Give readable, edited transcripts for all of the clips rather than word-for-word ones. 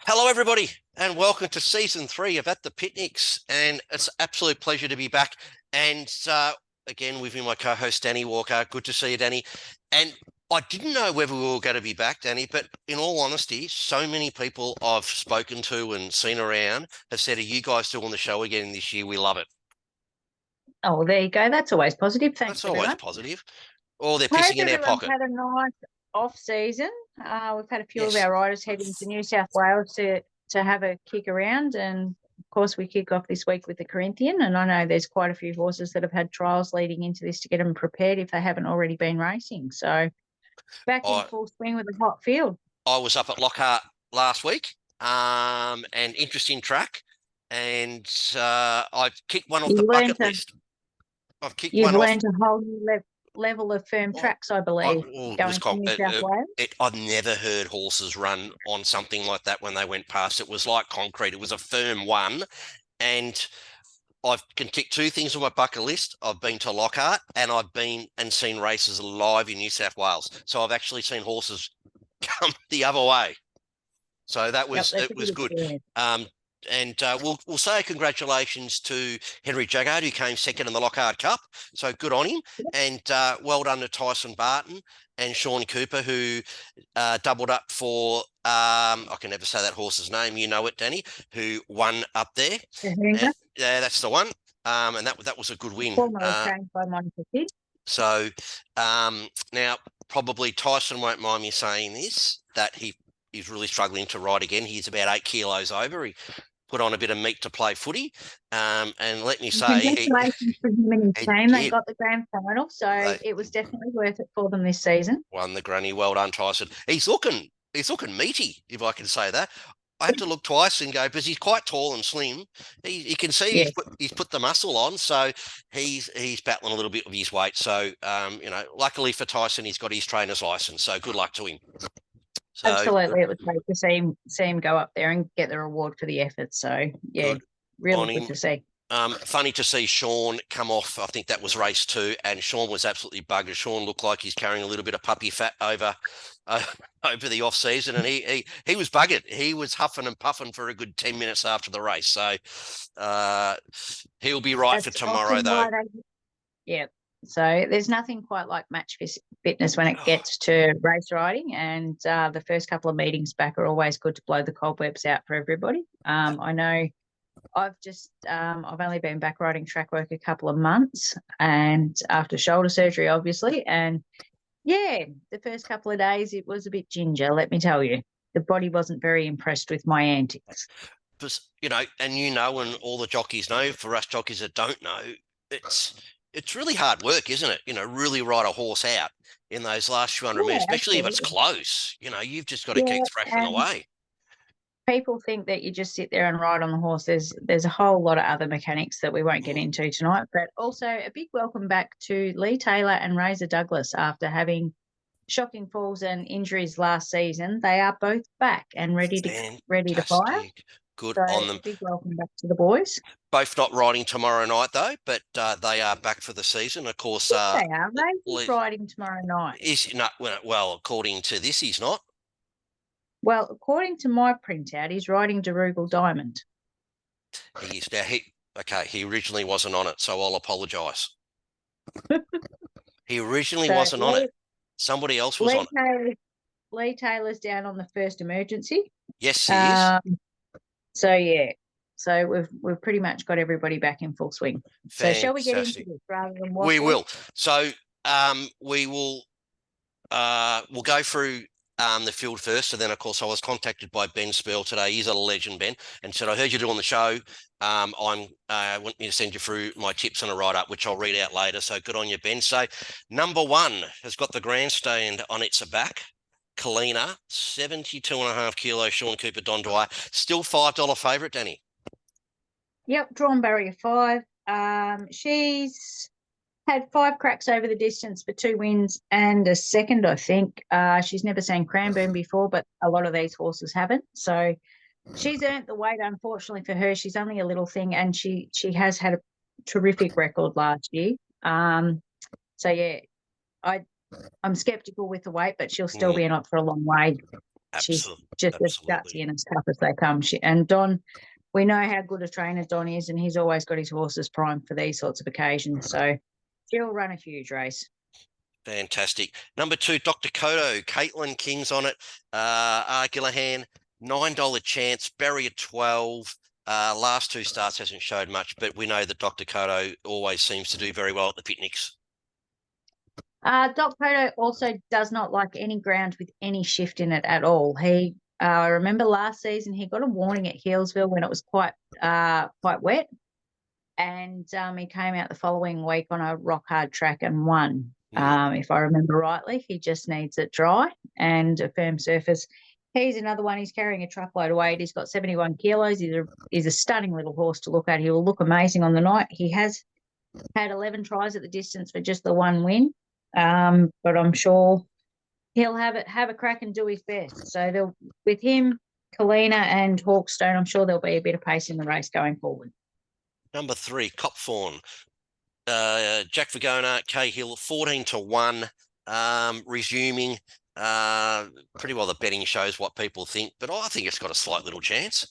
Hello, everybody, and welcome to season 3 of At the Picnics. And it's an absolute pleasure to be back. And again, with me, my co-host Danny Walker. Good to see you, Danny. And I didn't know whether we were going to be back, Danny, but in all honesty, so many people I've spoken to and seen around have said, "Are you guys doing the show again this year? We love it." Oh, well, there you go. That's always positive. Thanks, That's always everyone. positive. Or they're Hope pissing in our everyone's pocket. had a nice off season. We've had a few of Yes. our riders heading to New South Wales to have a kick around, and of course we kick off this week with the Corinthian. And I know there's quite a few horses that have had trials leading into this to get them prepared if they haven't already been racing. So back in I full swing with a hot field. I was up at Lockhart last week, and interesting track, and I've kicked one off the You learned bucket to list. I've kicked you've one off. learned a whole new level of firm tracks, I believe, It was going to New South Wales. I've never heard horses run on something like that when they went past. It was like concrete. It was a firm one, and I can tick two things on my bucket list. I've been to Lockhart, and I've been and seen races live in New South Wales. So I've actually seen horses come the other way. So that Yep, was that's it a was good good. experience. And we'll say congratulations to Henry Jaggard, who came second in the Lockhart Cup. So good on him, and well done to Tyson Barton and Sean Cooper, who doubled up for I can never say that horse's name. You know it, Danny, who won up there. And, yeah, that's the one. And that was a good win. Formerly trained by Monica Kidd. So now probably Tyson won't mind me saying this, that he's really struggling to ride again. He's about 8 kilos over. He put on a bit of meat to play footy. And let me say, congratulations for him and his team. They did. got the grand final, so it was definitely worth it for them this season. Won the granny. Well done, Tyson. He's looking meaty, if I can say that. I had to look twice and go, because he's quite tall and slim. You can see Yeah. he's put the muscle on, so he's battling a little bit with his weight. So luckily for Tyson, he's got his trainer's license. So good luck to him. So Absolutely, it was great to see him go up there and get the reward for the effort. So yeah, good really on good him. to see. Funny to see Sean come off. I think that was race 2, and Sean was absolutely buggered. Sean looked like he's carrying a little bit of puppy fat over the off season, and he was buggered. He was huffing and puffing for a good 10 minutes after the race. So he'll be right for tomorrow, though. Yeah. So there's nothing quite like match fitness when it gets to race riding, and the first couple of meetings back are always good to blow the cobwebs out for everybody. I know I've only been back riding track work a couple of months, and after shoulder surgery, obviously, and yeah, the first couple of days it was a bit ginger, let me tell you. The body wasn't very impressed with my antics. Because, and all the jockeys know, for us jockeys that don't know, it's really hard work, isn't it? Really ride a horse out in those last few hundred meters, especially if it's close. You've just got to keep thrashing away. People think that you just sit there and ride on the horse. There's a whole lot of other mechanics that we won't get into tonight, but also a big welcome back to Lee Taylor and Razor Douglas after having shocking falls and injuries last season. They are both back and ready to fire. Good on them. Big welcome back to the boys. Both not riding tomorrow night though, but they are back for the season. Of course, yes, they are. Razor's riding tomorrow night. Well, according to this, he's not. Well, according to my printout, he's riding Derugal Diamond. He is now. He originally wasn't on it, so I'll apologise. He originally wasn't on it. Somebody else was on it. Lee Taylor's down on the first emergency. Yes, he is. So yeah, so we've pretty much got everybody back in full swing. Fantastic. So shall we get into this rather than what? We will. So we will. We'll go through the field first, and then of course I was contacted by Ben Spurl today. He's a legend, Ben, and said, "I heard you doing the show. I want me to send you through my tips on a write-up, which I'll read out later. So good on you, Ben." So number 1 has got the grandstand on its back. Kalina, 72.5 kilos. Sean Cooper, Don Dwyer, still $5 favourite, Danny. Yep, drawn barrier 5. She's had 5 cracks over the distance for 2 wins and a second, I think. She's never seen Cranbourne before, but a lot of these horses haven't. So she's earned the weight, unfortunately for her. She's only a little thing, and she has had a terrific record last year. So, yeah, I'm sceptical with the weight, but she'll still be in it for a long way. She's Absolutely. just as Absolutely. gutsy and as tough as they come. And Don, we know how good a trainer Don is, and he's always got his horses primed for these sorts of occasions. So she'll run a huge race. Fantastic. Number 2, Dr. Koto, Caitlin King's on it. Gillahan, $9 chance, Barrier 12. Last 2 starts hasn't showed much, but we know that Dr. Koto always seems to do very well at the picnics. Doc Poto also does not like any ground with any shift in it at all. He, I remember last season he got a warning at Healesville when it was quite wet, and he came out the following week on a rock hard track and won. If I remember rightly, he just needs it dry and a firm surface. He's another one. He's carrying a truckload of weight. He's got 71 kilos. He's a stunning little horse to look at. He will look amazing on the night. He has had 11 tries at the distance for just the one win. But I'm sure he'll have a crack and do his best. So with him, Kalina and Hawkstone, I'm sure there'll be a bit of pace in the race going forward. Number 3, Copthorne. Jack Vigona, Cahill, 14-1, resuming. Pretty well the betting shows what people think, but I think it's got a slight little chance.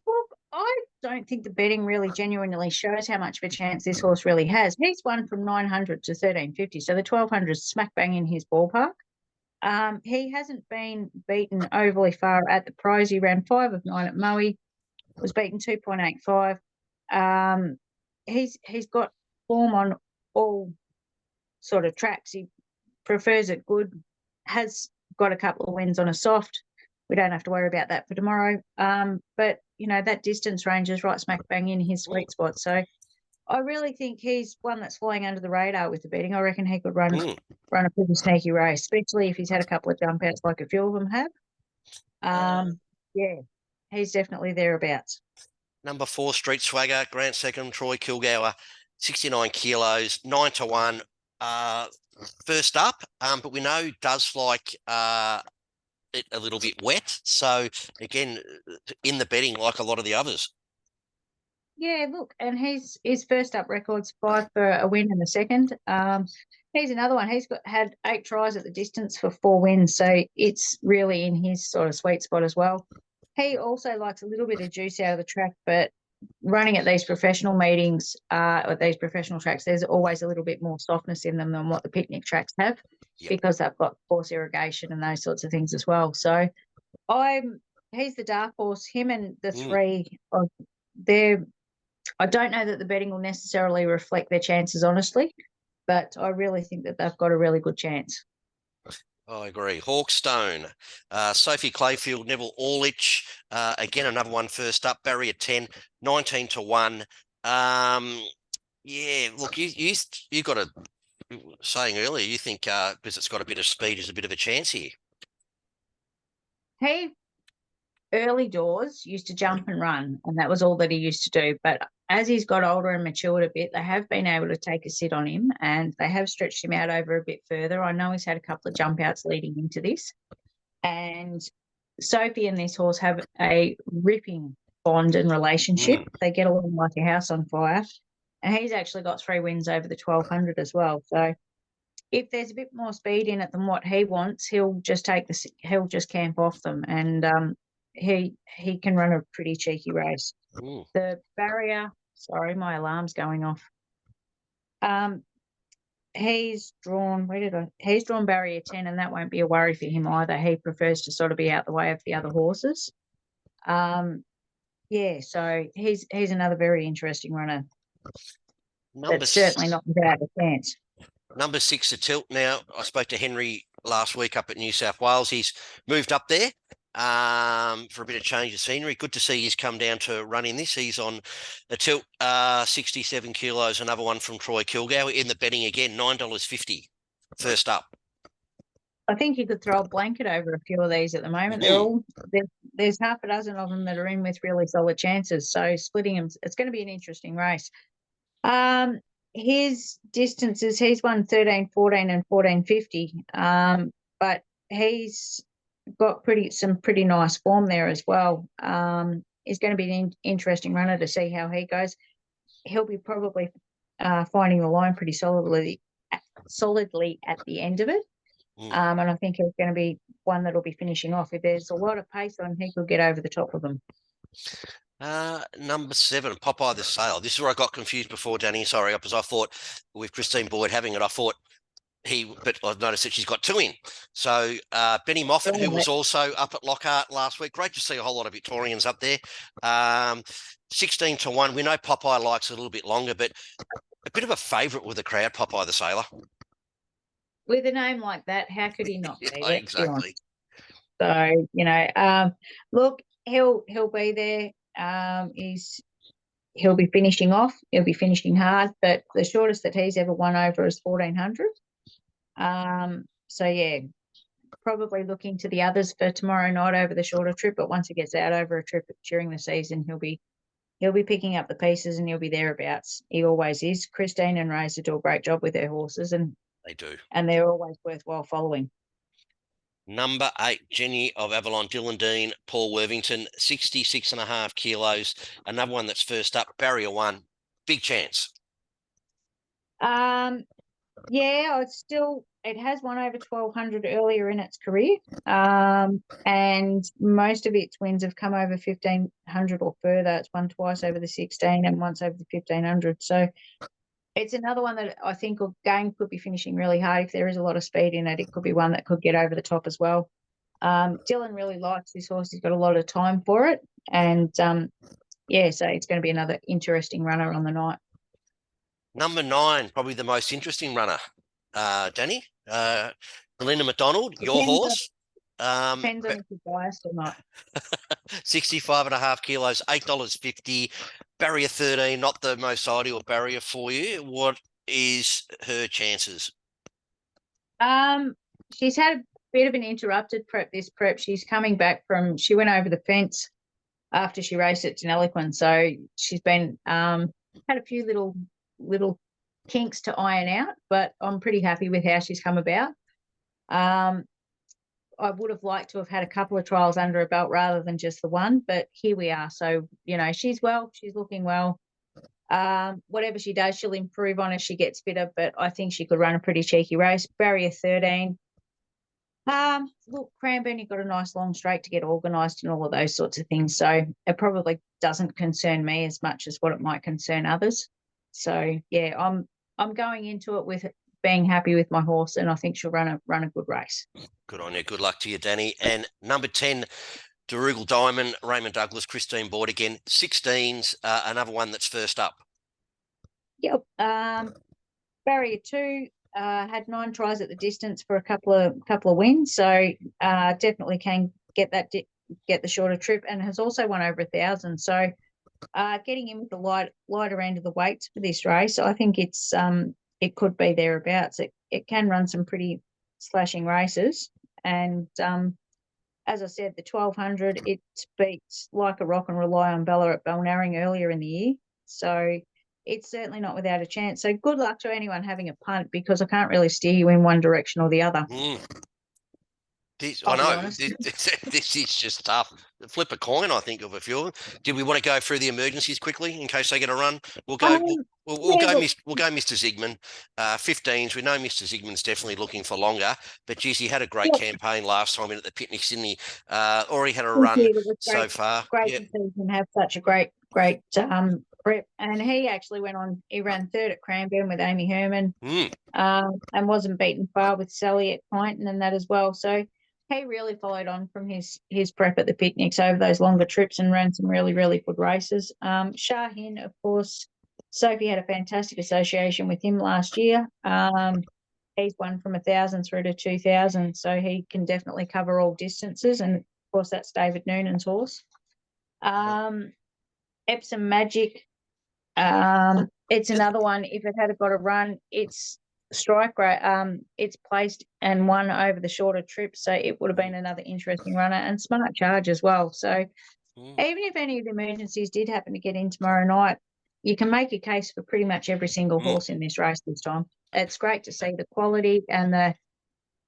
Look, I don't think the betting really genuinely shows how much of a chance this horse really has. He's won from 900 to 1350, so the 1200 is smack bang in his ballpark. He hasn't been beaten overly far at the pros. He ran 5 of 9 at Moe, was beaten 2.85. He's got form on all sort of tracks. He prefers it good, has got a couple of wins on a soft. We don't have to worry about that for tomorrow. But, that distance range is right smack bang in his sweet spot. So I really think he's one that's flying under the radar with the betting. I reckon he could run a pretty sneaky race, especially if he's had a couple of jump outs like a few of them have. Yeah, he's definitely thereabouts. Number 4, Street Swagger, Grant Second, Troy Kilgour, 69 kilos, 9-1. First up, but we know does like it a little bit wet. So again, in the betting, like a lot of the others. Yeah, look, and his first up record's 5 for a win and a second. He's another one. He's had 8 tries at the distance for 4 wins, so it's really in his sort of sweet spot as well. He also likes a little bit of juice out of the track, but running at these professional meetings, or these professional tracks, there's always a little bit more softness in them than what the picnic tracks have, because they've got coarse irrigation and those sorts of things as well. So he's the dark horse. Him and the 3, I don't know that the betting will necessarily reflect their chances, honestly, but I really think that they've got a really good chance. I agree. Hawkstone, Sophie Clayfield, Neville Orlich, again, another one first up, Barrier 10, 19-1. Yeah, look, you got saying earlier, you think because it's got a bit of speed, is a bit of a chance here. He early doors used to jump and run, and that was all that he used to do. But as he's got older and matured a bit, they have been able to take a sit on him, and they have stretched him out over a bit further. I know he's had a couple of jump outs leading into this, and Sophie and this horse have a ripping bond and relationship. They get along like a house on fire, and he's actually got 3 wins over the 1200 as well. So if there's a bit more speed in it than what he wants, he'll just camp off them, and he can run a pretty cheeky race. The barrier, sorry, my alarm's going off. He's drawn barrier 10, and that won't be a worry for him either. He prefers to sort of be out the way of the other horses. So he's another very interesting runner. That's certainly not without a chance. Number 6, a tilt. Now, I spoke to Henry last week up at New South Wales. He's moved up there for a bit of change of scenery. Good to see he's come down to running this. He's on a tilt, 67 kilos, another one from Troy Kilgour. In the betting again, $9.50 first up. I think you could throw a blanket over a few of these at the moment. There's half a dozen of them that are in with really solid chances. So splitting them, it's going to be an interesting race. His distances, he's won 13, 14 and 14.50. But he's got some pretty nice form there as well. He's going to be an interesting runner to see how he goes. He'll be probably finding the line pretty solidly at the end of it. And I think he's going to be one that'll be finishing off. If there's a lot of pace on, he could get over the top of them. Number 7, Popeye the Sailor. This is where I got confused before, Danny. Sorry, because I thought with Christine Boyd having it, I thought but I've noticed that she's got 2 in. So Benny Moffat, who was also up at Lockhart last week. Great to see a whole lot of Victorians up there. 16 to 1. We know Popeye likes it a little bit longer, but a bit of a favourite with the crowd, Popeye the Sailor. With a name like that, how could he not be? Exactly. So, look, he'll be there. He'll be finishing off. He'll be finishing hard, but the shortest that he's ever won over is 1400. So yeah, probably looking to the others for tomorrow night over the shorter trip. But once he gets out over a trip during the season, he'll be picking up the pieces and he'll be thereabouts. He always is. Christine and Razor do a great job with their horses, and they do, and they're always worthwhile following. Number 8, Jenny of Avalon, Dylan Dean, Paul Worthington, 66.5 kilos. Another one that's first up, Barrier 1, big chance. Yeah, it has won over 1200 earlier in its career. And most of its wins have come over 1500 or further. It's won twice over the 16 and once over the 1500. So it's another one that I think could be finishing really hard. If there is a lot of speed in it, it could be one that could get over the top as well. Dylan really likes this horse. He's got a lot of time for it. And so it's going to be another interesting runner on the night. Number 9, probably the most interesting runner, Danny. Belinda McDonald, your horse. Depends on if you're biased or not. 65.5 kilos, $8.50. Barrier 13, not the most ideal barrier for you. What is her chances? She's had a bit of an interrupted prep. She's coming back she went over the fence after she raced at Deniliquin. So she's been had a few little kinks to iron out, but I'm pretty happy with how she's come about. I would have liked to have had a couple of trials under her belt rather than just the one, but here we are. So, she's looking well. Whatever she does, she'll improve on as she gets fitter, but I think she could run a pretty cheeky race. Barrier 13. Look, Cranbourne, you've got a nice long straight to get organised and all of those sorts of things. So it probably doesn't concern me as much as what it might concern others. So yeah, I'm going into it with being happy with my horse, and I think she'll run a good race. Good on you. Good luck to you, Danny. And number 10, Darugal Diamond, Raymond Douglas, Christine Boyd again. 16s, another one that's first up. Yep. Barrier 2 had 9 tries at the distance for a couple of wins, so definitely can get the shorter trip, and has also won over 1,000. So getting in with the lighter end of the weights for this race, I think it could be thereabouts. It can run some pretty slashing races, and as I said, the 1200, it beats Like a Rock and Rely on Bella at Balnarring earlier in the year. So it's certainly not without a chance. So good luck to anyone having a punt, because I can't really steer you in one direction or the other. I know this is just tough. Flip a coin, I think, of a few. Did we want to go through the emergencies quickly in case they get a run? We'll go. We'll go Mr. Zigman. 15s. We know Mr. Zigman's definitely looking for longer, but geez, he had a great campaign last time in at the Picnic Sydney. Already had a run so far. Great to see him have such a great prep, and he actually went on. He ran 3rd at Cranbourne with Amy Herman, and wasn't beaten far with Sally at Kyneton and that as well. So he really followed on from his prep at the picnics over those longer trips and ran some really, really good races. Shahin, of course, Sophie had a fantastic association with him last year. He's won from 1,000 through to 2,000, so he can definitely cover all distances. And of course, that's David Noonan's horse. Epsom Magic. It's another one. If it had got a run, it's strike rate. It's placed and won over the shorter trip, so it would have been another interesting runner, and Smart Charge as well. So even if any of the emergencies did happen to get in tomorrow night, you can make a case for pretty much every single horse in this race this time. It's great to see the quality and the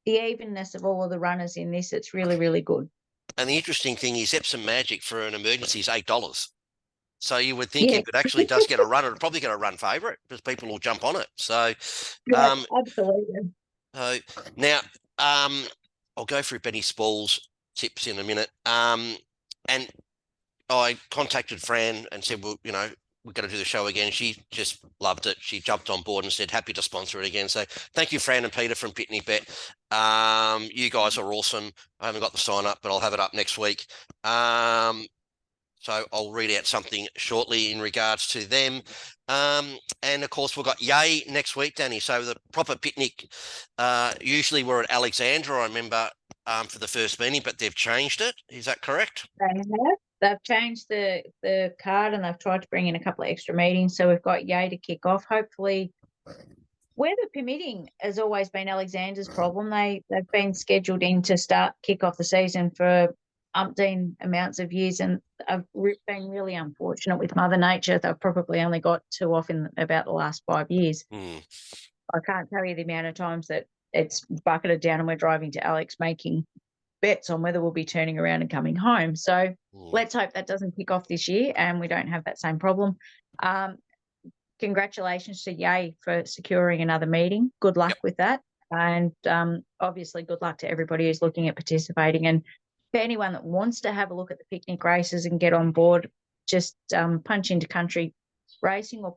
evenness of all of the runners in this. It's really, really good. And the interesting thing is Epsom Magic for an emergency is $8. So you would think if it actually does get a run, it'll probably get a run favourite because people will jump on it. So, absolutely. Now, I'll go through Benny Spall's tips in a minute. And I contacted Fran and said, well, we're going to do the show again. She just loved it. She jumped on board and said, happy to sponsor it again. So thank you, Fran and Peter from Pitney Bet. You guys are awesome. I haven't got the sign up, but I'll have it up next week. So I'll read out something shortly in regards to them. And of course, we've got Yay next week, Danny. So the proper picnic, usually we're at Alexandra, I remember, for the first meeting, but they've changed it. Is that correct? They have. They've changed the card and they've tried to bring in a couple of extra meetings. So we've got Yay to kick off. Hopefully, weather permitting has always been Alexander's problem. They've been scheduled in to kick off the season for umpteen amounts of years, and have been really unfortunate with Mother Nature. They've probably only got 2 off in about the last 5 years. I can't tell you the amount of times that it's bucketed down and we're driving to Alex making bets on whether we'll be turning around and coming home. So let's hope that doesn't kick off this year and we don't have that same problem. Congratulations to Yay for securing another meeting. Good luck with that. And obviously good luck to everybody who's looking at participating. And for anyone that wants to have a look at the picnic races and get on board, just punch into Country Racing or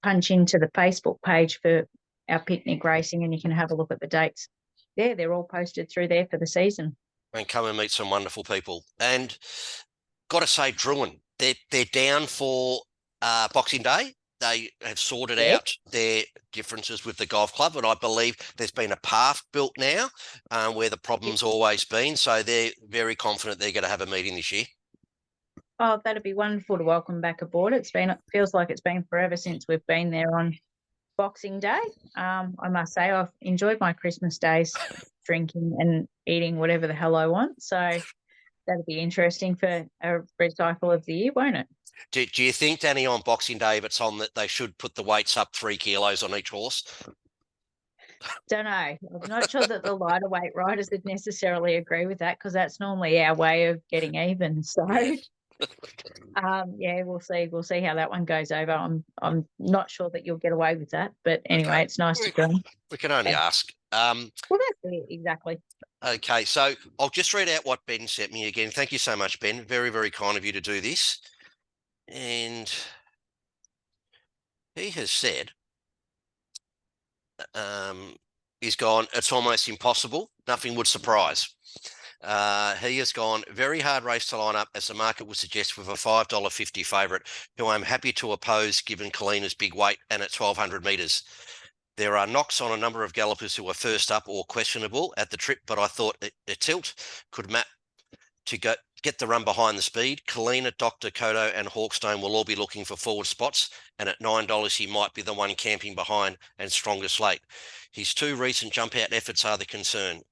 punch into the Facebook page for our picnic racing and you can have a look at the dates. Yeah, they're all posted through there for the season. And come and meet some wonderful people. And got to say, Druin, they're down for Boxing Day. They have sorted out their differences with the golf club, and I believe there's been a path built now where the problem's always been. So they're very confident they're going to have a meeting this year. Oh, that'd be wonderful to welcome back aboard. It feels like it's been forever since we've been there on Boxing Day. I must say I've enjoyed my Christmas days drinking and eating whatever the hell I want. So that'd be interesting for a recycle of the year, won't it? Do you think, Danny, on Boxing Day, if it's on, that they should put the weights up 3 kilos on each horse? Don't know. I'm not sure that the lighter weight riders would necessarily agree with that because that's normally our way of getting even. So, we'll see. We'll see how that one goes over. I'm not sure that you'll get away with that, but anyway, It's nice to go. We can only ask. Well, that's it, exactly. Okay, so I'll just read out what Ben sent me again. Thank you so much, Ben. Very, very kind of you to do this. And he has said, he's gone, it's almost impossible. Nothing would surprise. He has gone, very hard race to line up, as the market would suggest, with a $5.50 favourite, who I'm happy to oppose given Kalina's big weight and at 1,200 metres. There are knocks on a number of gallopers who are first up or questionable at the trip, but I thought a tilt could map to get the run behind the speed. Kalina, Dr. Kodo and Hawkstone will all be looking for forward spots, and at $9 he might be the one camping behind and strongest late. His 2 recent jump-out efforts are the concern.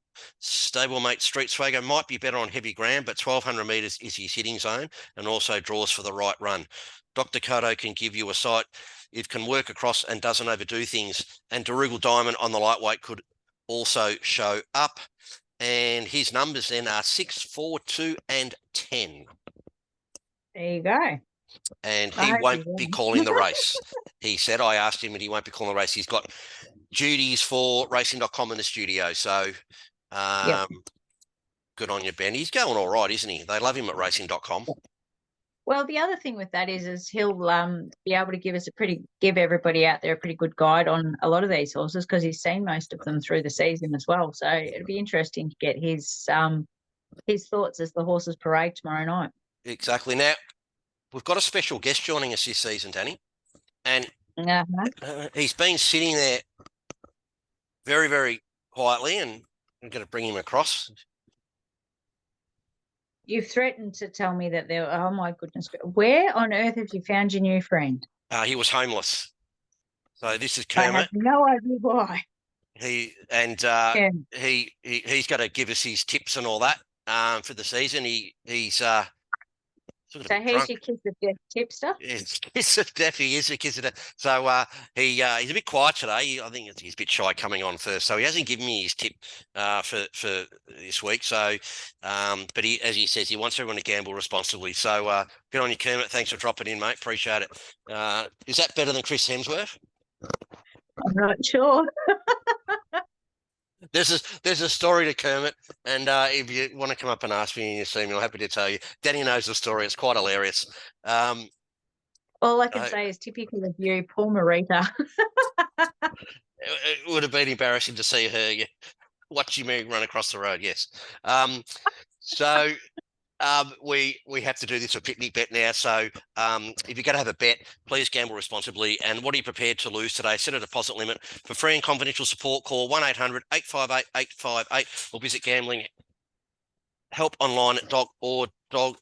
Stablemate Street Swagger might be better on heavy ground, but 1,200 metres is his hitting zone and also draws for the right run. Dr. Kodo can give you a sight. It can work across and doesn't overdo things. And Darugal Diamond on the lightweight could also show up. And his numbers then are 6, 4, 2 and 10. There you go. And he won't be calling the race. He said, I asked him and he won't be calling the race. He's got duties for racing.com in the studio. So good on you, Ben. He's going all right, isn't he? They love him at racing.com. Well, the other thing with that is he'll be able to give everybody out there a pretty good guide on a lot of these horses because he's seen most of them through the season as well. So it'd be interesting to get his thoughts as the horses parade tomorrow night. Exactly. Now, we've got a special guest joining us this season, Danny, and he's been sitting there very, very quietly, and I'm going to bring him across. You've threatened to tell me that oh my goodness, where on earth have you found your new friend? He was homeless. So this is Kermit. I have no idea why. He's got to give us his tips and all that for the season. He's so here's your kiss of death tipster. Yes, kiss of death. He is a kiss of death. So he's a bit quiet today. I think he's a bit shy coming on first. So he hasn't given me his tip for this week. So, but as he says, he wants everyone to gamble responsibly. So good on you, Kermit. Thanks for dropping in, mate. Appreciate it. Is that better than Chris Hemsworth? I'm not sure. there's a story to Kermit, and if you want to come up and ask me and you see me, I'm happy to tell you. Danny knows the story. It's quite hilarious. All I can say is typical of you, poor Marita. It would have been embarrassing to see her watching me run across the road. Yes. So we have to do this a picnic bet now. So if you're going to have a bet, please gamble responsibly. And what are you prepared to lose today? Set a deposit limit. For free and confidential support, call 1-800-858-858 or visit gamblinghelponline.org.au.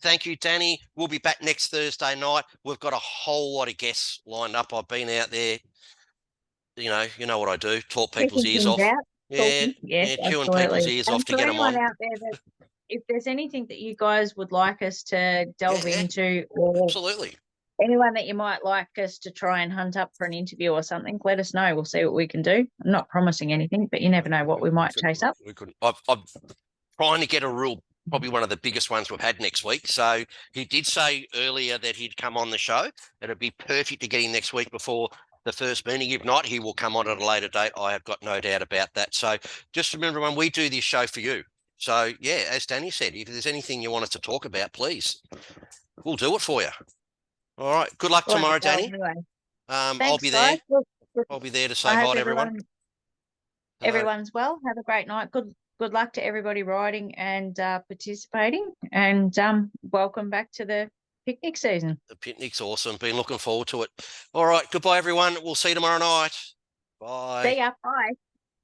Thank you, Danny. We'll be back next Thursday night. We've got a whole lot of guests lined up. I've been out there. You know what I do. Talk people's ears off. Yeah, yes, chewing people's ears off to for get them anyone on. out there that if there's anything that you guys would like us to delve into, or absolutely anyone that you might like us to try and hunt up for an interview or something, let us know. We'll see what we can do. I'm not promising anything, but you never know what we might chase up. We could. I'm trying to get probably one of the biggest ones we've had next week. So he did say earlier that he'd come on the show. It'd be perfect to get him next week before the first meeting. If not, he will come on at a later date. I have got no doubt about that. So just remember, when we do this show for you. So yeah, as Danny said, if there's anything you want us to talk about, please, we'll do it for you. All right. Good luck tomorrow, Danny. Anyway. I'll be there. I'll be there to say hi to everyone. Everyone's well. Have a great night. Good luck to everybody riding and participating. And welcome back to the picnic season. The picnic's awesome. Been looking forward to it. All right. Goodbye, everyone. We'll see you tomorrow night. Bye. See ya. Bye.